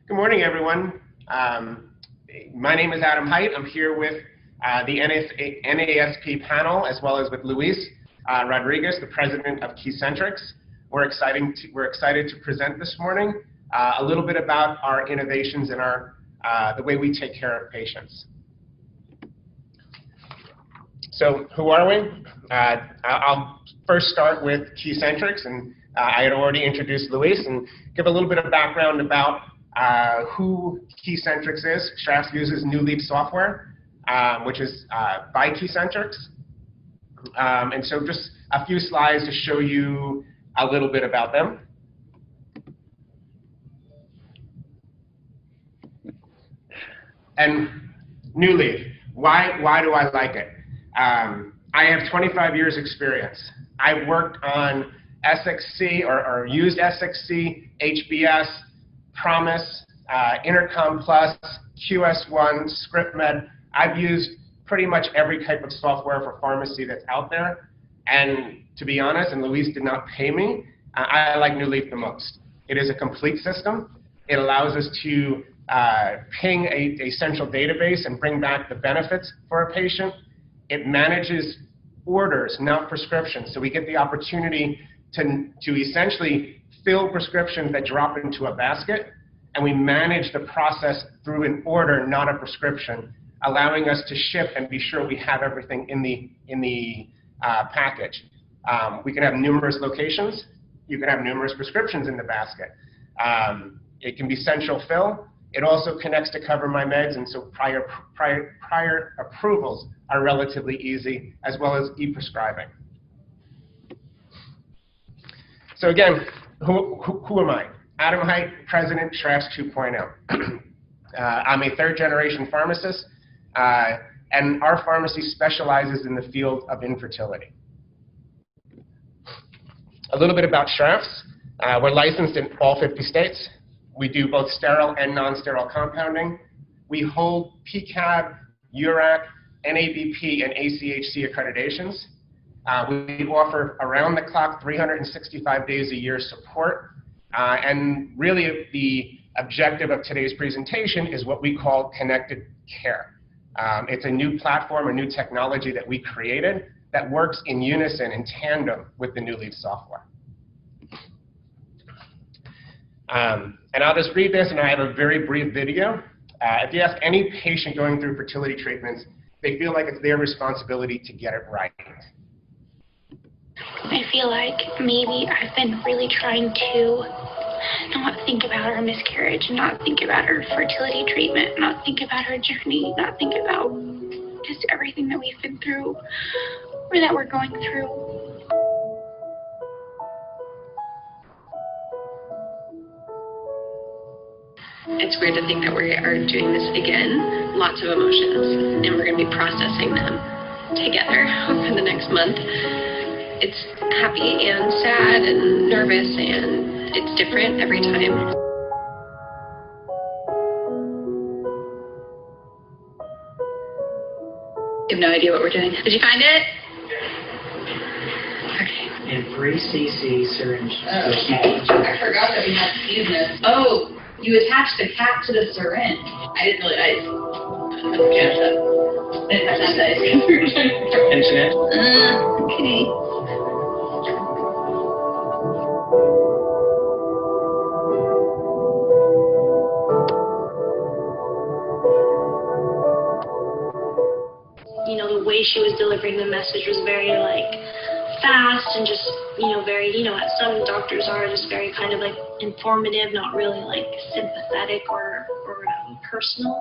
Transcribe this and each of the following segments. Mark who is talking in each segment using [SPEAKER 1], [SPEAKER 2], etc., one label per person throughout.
[SPEAKER 1] Good morning, everyone. My name is Adam Height. I'm here with the NASP panel, as well as with Luis Rodriguez, the president of Keycentrix. We're excited to present this morning a little bit about our innovations and the way we take care of patients. So who are we? I'll first start with Keycentrix, and I had already introduced Luis, and give a little bit of background about who Keycentrix is. Schrafts uses New Leaf software, which is by Keycentrix. And so just a few slides to show you a little bit about them. And New Leaf, why do I like it? I have 25 years experience. I've worked on SXC or used SXC, HBS, Promise, Intercom Plus, QS1, ScriptMed. I've used pretty much every type of software for pharmacy that's out there. And to be honest, and Luis did not pay me, I like New Leaf the most. It is a complete system. It allows us to ping a central database and bring back the benefits for a patient. It manages orders, not prescriptions. So we get the opportunity to essentially fill prescriptions that drop into a basket, and we manage the process through an order, not a prescription, allowing us to ship and be sure we have everything in the package. We can have numerous locations. You can have numerous prescriptions in the basket. It can be central fill. It also connects to Cover My Meds, and so prior approvals are relatively easy, as well as e-prescribing. So again, who am I? Adam Height, President, Schrafts 2.0. I'm a third-generation pharmacist, and our pharmacy specializes in the field of infertility. A little bit about Schrafts. We're licensed in all 50 states. We do both sterile and non-sterile compounding. We hold PCAB, URAC, NABP, and ACHC accreditations. We offer around-the-clock, 365 days a year support. And really, the objective of today's presentation is what we call connected care. It's a new platform, a new technology that we created that works in unison, in tandem with the New Leaf software. And I'll just read this, and I have a very brief video. If you ask any patient going through fertility treatments, they feel like it's their responsibility to get it right.
[SPEAKER 2] I feel like maybe I've been really trying to not think about our miscarriage, not think about our fertility treatment, not think about our journey, not think about just everything that we've been through or that we're going through.
[SPEAKER 3] It's weird to think that we are doing this again, lots of emotions, and we're going to be processing them together over the next month. It's happy and sad and nervous, and it's different every time. You have no idea what we're doing. Did you find it? Okay.
[SPEAKER 4] And 3 cc syringe.
[SPEAKER 5] Oh, I forgot that we had to use this. Oh, you attached the cap to the syringe. I didn't realize.
[SPEAKER 4] Internet?
[SPEAKER 5] Okay.
[SPEAKER 2] You know, the way she was delivering the message was very, like, fast and just, you know, very, you know, as some doctors are, just very kind of, like, informative, not really, like, sympathetic or personal.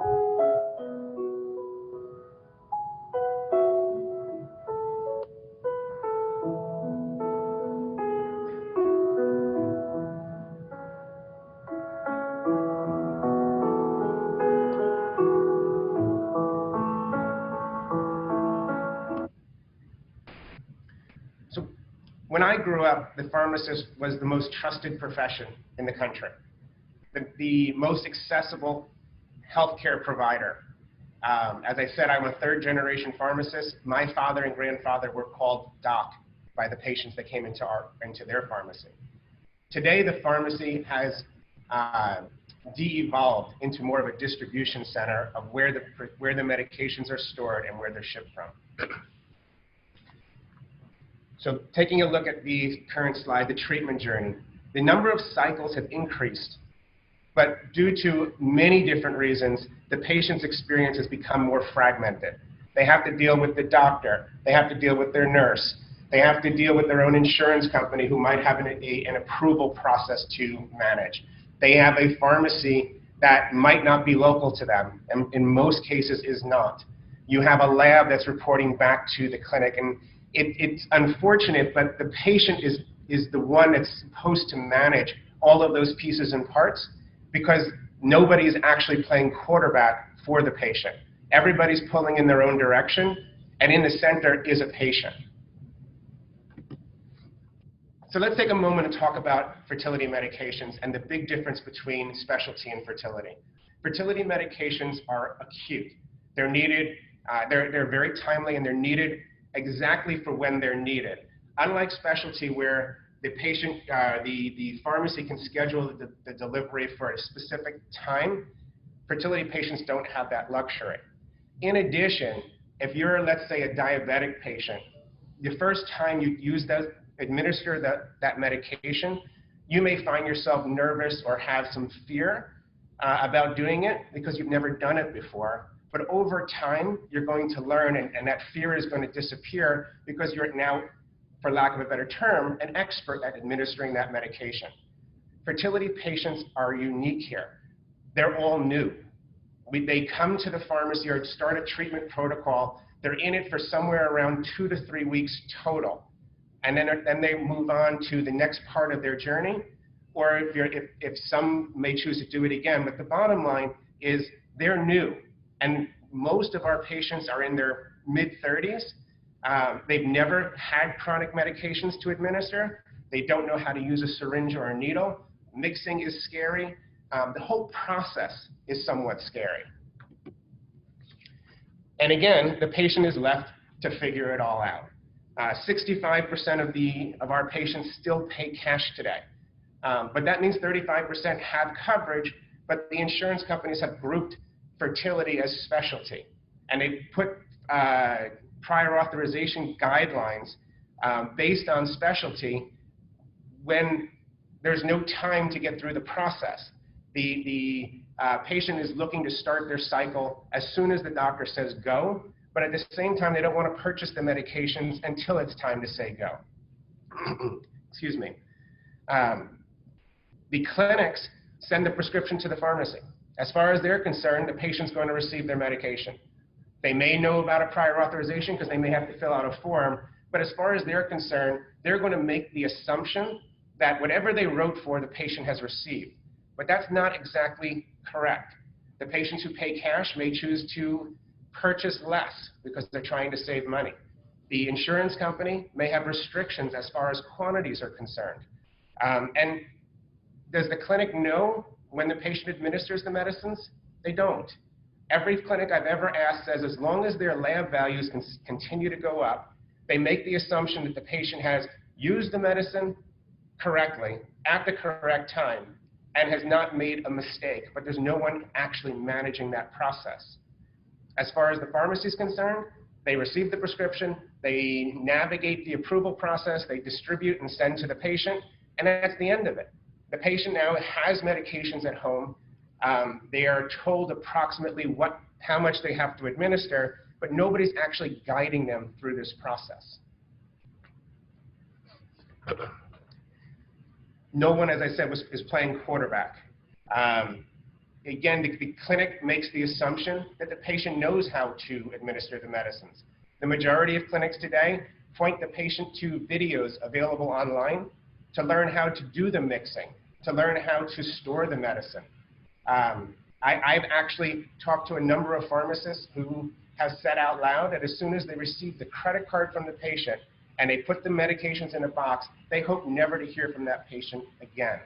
[SPEAKER 1] When I grew up, the pharmacist was the most trusted profession in the country, the most accessible healthcare provider. As I said, I'm a third-generation pharmacist. My father and grandfather were called doc by the patients that came into their pharmacy. Today, the pharmacy has de-evolved into more of a distribution center of where the medications are stored and where they're shipped from. So taking a look at the current slide, the treatment journey, the number of cycles have increased, but due to many different reasons, the patient's experience has become more fragmented. They have to deal with the doctor, they have to deal with their nurse, they have to deal with their own insurance company who might have an approval process to manage. They have a pharmacy that might not be local to them, and in most cases is not. You have a lab that's reporting back to the clinic, and it's unfortunate, but the patient is the one that's supposed to manage all of those pieces and parts, because nobody is actually playing quarterback for the patient. Everybody's pulling in their own direction, and in the center is a patient. So let's take a moment to talk about fertility medications and the big difference between specialty and fertility. Fertility medications are acute. They're needed, they're very timely, and they're needed exactly for when they're needed. Unlike specialty, where the patient, the pharmacy can schedule the delivery for a specific time, fertility patients don't have that luxury. In addition, if you're, let's say, a diabetic patient, the first time you administer that medication, you may find yourself nervous or have some fear about doing it because you've never done it before. But over time, you're going to learn, and that fear is going to disappear because you're now, for lack of a better term, an expert at administering that medication. Fertility patients are unique here. They're all new. They come to the pharmacy or start a treatment protocol. They're in it for somewhere around 2 to 3 weeks total. And then they move on to the next part of their journey, or if some may choose to do it again. But the bottom line is they're new. And most of our patients are in their mid-30s. They've never had chronic medications to administer. They don't know how to use a syringe or a needle. Mixing is scary. The whole process is somewhat scary. And again, the patient is left to figure it all out. 65% of our patients still pay cash today. But that means 35% have coverage, but the insurance companies have grouped fertility as specialty. And they put prior authorization guidelines based on specialty when there's no time to get through the process. The patient is looking to start their cycle as soon as the doctor says go, but at the same time, they don't want to purchase the medications until it's time to say go. Excuse me. The clinics send the prescription to the pharmacy. As far as they're concerned, the patient's going to receive their medication. They may know about a prior authorization because they may have to fill out a form, but as far as they're concerned, they're going to make the assumption that whatever they wrote for, the patient has received. But that's not exactly correct. The patients who pay cash may choose to purchase less because they're trying to save money. The insurance company may have restrictions as far as quantities are concerned. And does the clinic know when the patient administers the medicines? They don't. Every clinic I've ever asked says as long as their lab values continue to go up, they make the assumption that the patient has used the medicine correctly at the correct time and has not made a mistake, but there's no one actually managing that process. As far as the pharmacy is concerned, they receive the prescription, they navigate the approval process, they distribute and send to the patient, and that's the end of it. The patient now has medications at home. They are told approximately how much they have to administer, but nobody's actually guiding them through this process. No one, as I said, is playing quarterback. Again, the clinic makes the assumption that the patient knows how to administer the medicines. The majority of clinics today point the patient to videos available online to learn how to do the mixing, to learn how to store the medicine. I've actually talked to a number of pharmacists who have said out loud that as soon as they receive the credit card from the patient and they put the medications in a box, they hope never to hear from that patient again.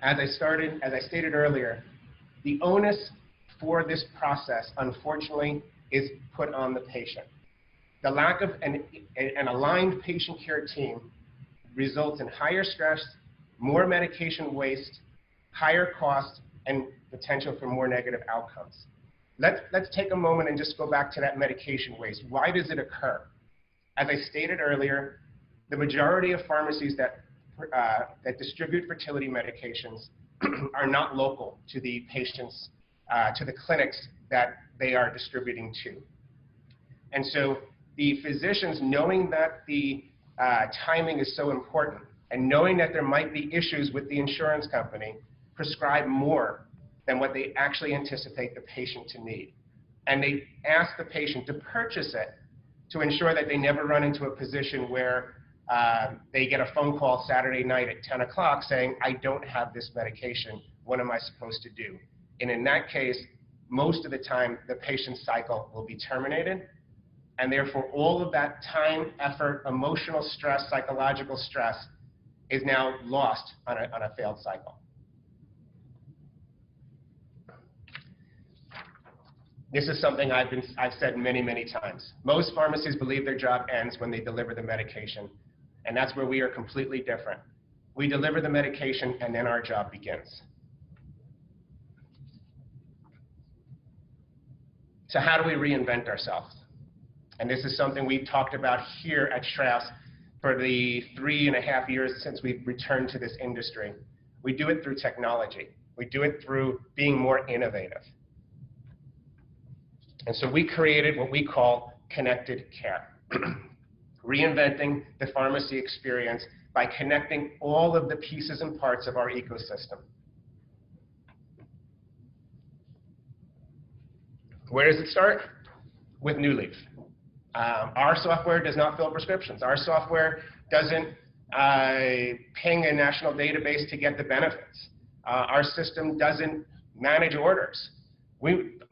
[SPEAKER 1] As I stated earlier, the onus for this process, unfortunately, is put on the patient. The lack of an aligned patient care team results in higher stress, more medication waste, higher cost, and potential for more negative outcomes. Let's take a moment and just go back to that medication waste. Why does it occur? As I stated earlier, the majority of pharmacies that distribute fertility medications are not local to the patients, to the clinics that they are distributing to. And so the physicians, knowing that the timing is so important and knowing that there might be issues with the insurance company, prescribe more than what they actually anticipate the patient to need. And they ask the patient to purchase it to ensure that they never run into a position where they get a phone call Saturday night at 10 o'clock saying, I don't have this medication, what am I supposed to do? And in that case, most of the time, the patient's cycle will be terminated, and therefore all of that time, effort, emotional stress, psychological stress is now lost on a failed cycle. This is something I've said many, many times. Most pharmacies believe their job ends when they deliver the medication, and that's where we are completely different. We deliver the medication, and then our job begins. So how do we reinvent ourselves? And this is something we've talked about here at Schrafts for the 3.5 years since we've returned to this industry. We do it through technology. We do it through being more innovative. And so we created what we call connected care, reinventing the pharmacy experience by connecting all of the pieces and parts of our ecosystem. Where does it start? With New Leaf. Our software does not fill prescriptions. Our software doesn't ping a national database to get the benefits. Our system doesn't manage orders.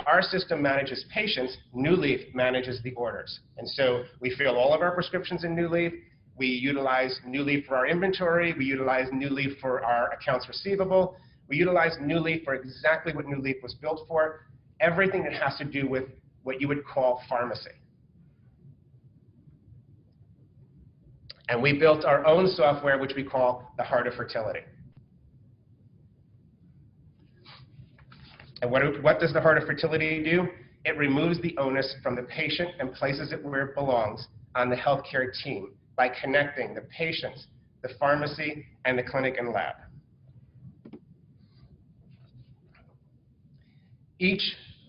[SPEAKER 1] Our system manages patients. New Leaf manages the orders. And so we fill all of our prescriptions in New Leaf. We utilize New Leaf for our inventory. We utilize New Leaf for our accounts receivable. We utilize New Leaf for exactly what New Leaf was built for, everything that has to do with what you would call pharmacy. And we built our own software, which we call the Heart of Fertility. And what does the Heart of Fertility do? It removes the onus from the patient and places it where it belongs on the healthcare team by connecting the patients, the pharmacy, and the clinic and lab.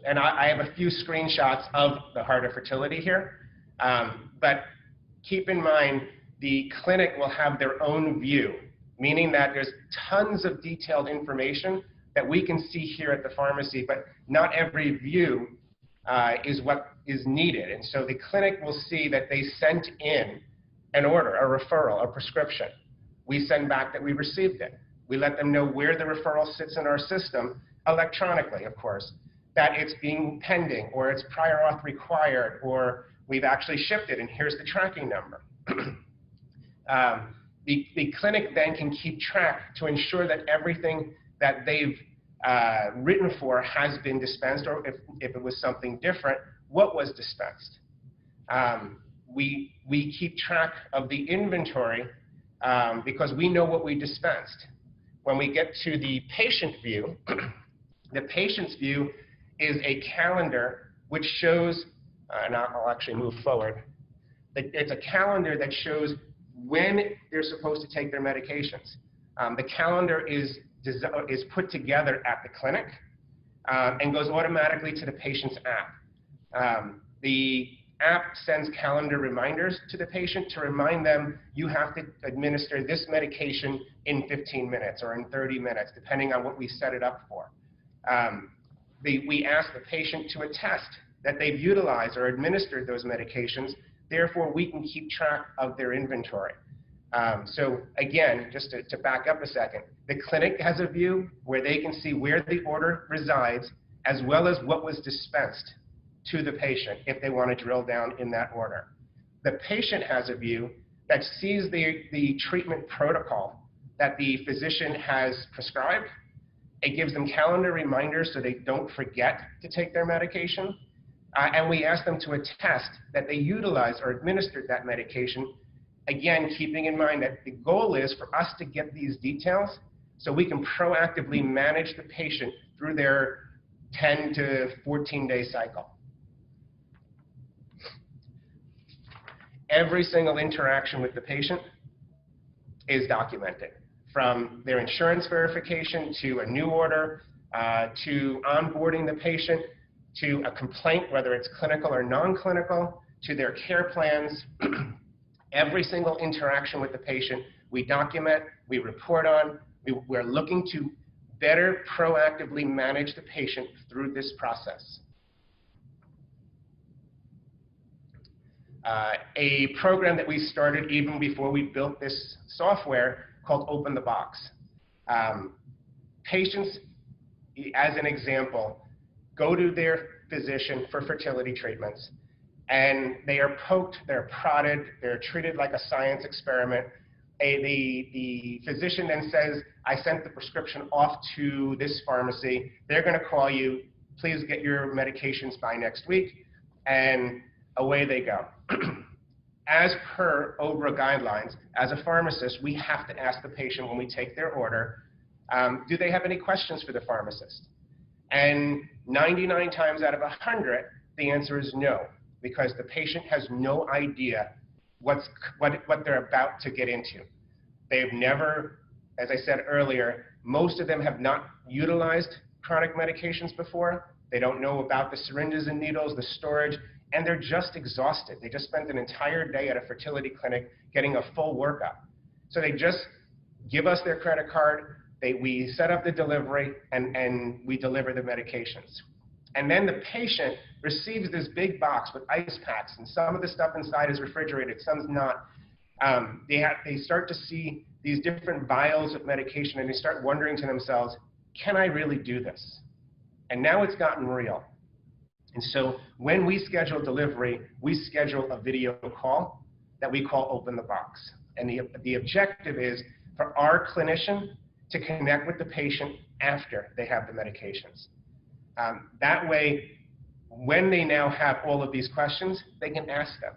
[SPEAKER 1] And I have a few screenshots of the Heart of Fertility here, but keep in mind the clinic will have their own view, meaning that there's tons of detailed information that we can see here at the pharmacy, but not every view is what is needed. And so the clinic will see that they sent in an order, a referral, a prescription. We send back that we received it. We let them know where the referral sits in our system, electronically, of course, that it's being pending, or it's prior auth required, or we've actually shipped it, and here's the tracking number. The clinic then can keep track to ensure that everything that they've written for has been dispensed, or if it was something different, what was dispensed. We keep track of the inventory because we know what we dispensed. When we get to the patient view, the patient's view is a calendar which shows, and I'll actually move forward, it's a calendar that shows when they're supposed to take their medications. The calendar is put together at the clinic and goes automatically to the patient's app. The app sends calendar reminders to the patient to remind them you have to administer this medication in 15 minutes or in 30 minutes, depending on what we set it up for. We ask the patient to attest that they've utilized or administered those medications. Therefore, we can keep track of their inventory. So again, just to back up a second, the clinic has a view where they can see where the order resides, as well as what was dispensed to the patient if they want to drill down in that order. The patient has a view that sees the treatment protocol that the physician has prescribed. It gives them calendar reminders so they don't forget to take their medication. And we ask them to attest that they utilized or administered that medication again, keeping in mind that the goal is for us to get these details so we can proactively manage the patient through their 10 to 14-day cycle. Every single interaction with the patient is documented, from their insurance verification to a new order, to onboarding the patient, to a complaint, whether it's clinical or non-clinical, to their care plans. Every single interaction with the patient, we document, we report on. We're looking to better proactively manage the patient through this process. A program that we started even before we built this software called Open the Box. Patients, as an example, go to their physician for fertility treatments, and they are poked, they're prodded, they're treated like a science experiment. The physician then says, I sent the prescription off to this pharmacy. They're going to call you. Please get your medications by next week. And away they go. As per OBRA guidelines, as a pharmacist, we have to ask the patient when we take their order, do they have any questions for the pharmacist? And 99 times out of 100, the answer is no, because the patient has no idea what they're about to get into. They've never, as I said earlier, most of them have not utilized chronic medications before. They don't know about the syringes and needles, the storage, and they're just exhausted. They just spent an entire day at a fertility clinic getting a full workup. So they just give us their credit card, we set up the delivery, and we deliver the medications. And then the patient receives this big box with ice packs, and some of the stuff inside is refrigerated, some's not. They start to see these different vials of medication, and they start wondering to themselves, can I really do this? And now it's gotten real. And so when we schedule delivery, we schedule a video call that we call Open the Box. And the objective is for our clinician to connect with the patient after they have the medications. That way, when they now have all of these questions, they can ask them.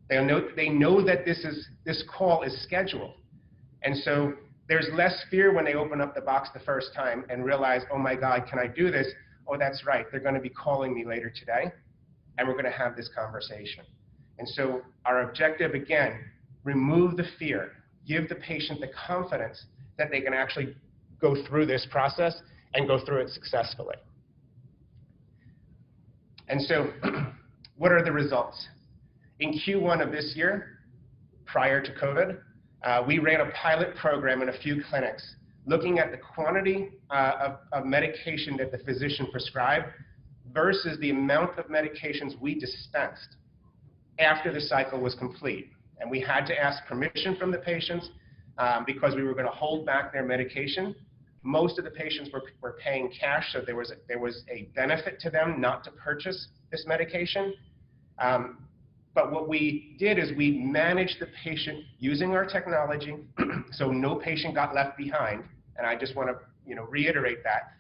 [SPEAKER 1] They know that this call is scheduled. And so there's less fear when they open up the box the first time and realize, oh my God, can I do this? Oh, that's right, they're going to be calling me later today, and we're going to have this conversation. And so our objective, again, remove the fear, give the patient the confidence that they can actually go through this process and go through it successfully. And so what are the results? In Q1 of this year, prior to COVID, we ran a pilot program in a few clinics looking at the quantity of medication that the physician prescribed versus the amount of medications we dispensed after the cycle was complete. And we had to ask permission from the patients because we were going to hold back their medication. Most of the patients were paying cash, so there was a benefit to them not to purchase this medication. But what we did is we managed the patient using our technology, so no patient got left behind. And I just want to reiterate that.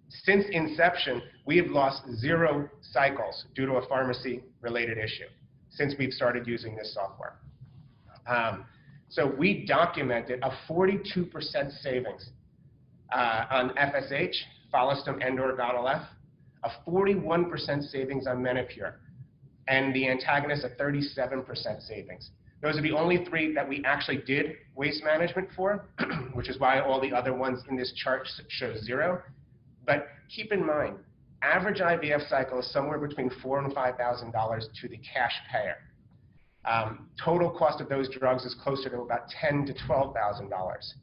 [SPEAKER 1] Since inception, we have lost 0 cycles due to a pharmacy-related issue since we've started using this software. So we documented a 42% savings on FSH, Follistim and/or GONAL-F, a 41% savings on Menopur, and the antagonist a 37% savings. Those are the only 3 that we actually did waste management for, which is why all the other ones in this chart show 0. But keep in mind, average IVF cycle is somewhere between $4,000 and $5,000 to the cash payer. Total cost of those drugs is closer to about $10,000 to $12,000.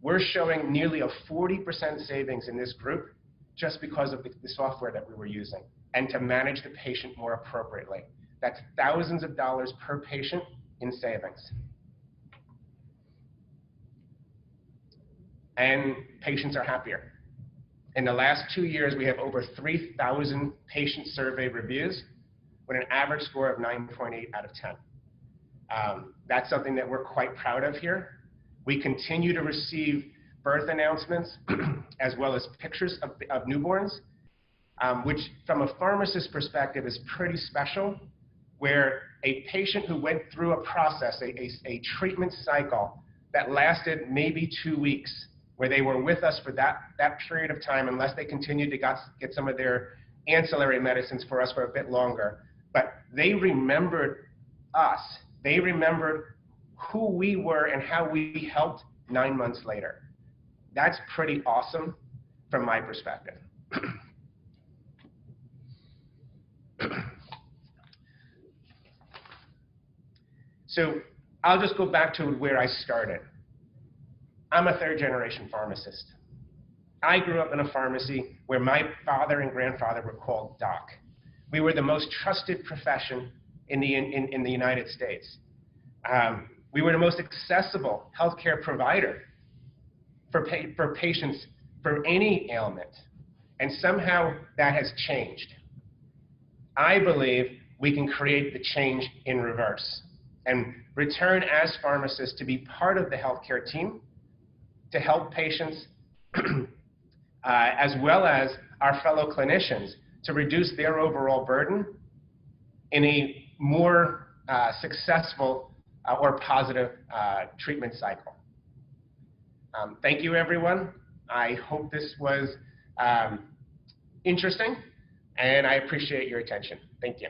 [SPEAKER 1] We're showing nearly a 40% savings in this group just because of the software that we were using and to manage the patient more appropriately. That's thousands of dollars per patient in savings. And patients are happier. In the last 2 years, we have over 3,000 patient survey reviews with an average score of 9.8 out of 10. That's something that we're quite proud of here. We continue to receive birth announcements as well as pictures of newborns, which from a pharmacist perspective is pretty special where a patient who went through a process, a treatment cycle that lasted maybe 2 weeks, where they were with us for that period of time, unless they continued to get some of their ancillary medicines for us for a bit longer. But they remembered us. They remembered who we were and how we helped 9 months later. That's pretty awesome from my perspective. So I'll just go back to where I started. I'm a third-generation pharmacist. I grew up in a pharmacy where my father and grandfather were called doc. We were the most trusted profession in the United States. We were the most accessible healthcare provider for patients for any ailment. And somehow that has changed. I believe we can create the change in reverse and return as pharmacists to be part of the healthcare team to help patients as well as our fellow clinicians to reduce their overall burden in a more successful or positive treatment cycle. Thank you, everyone. I hope this was interesting, and I appreciate your attention. Thank you.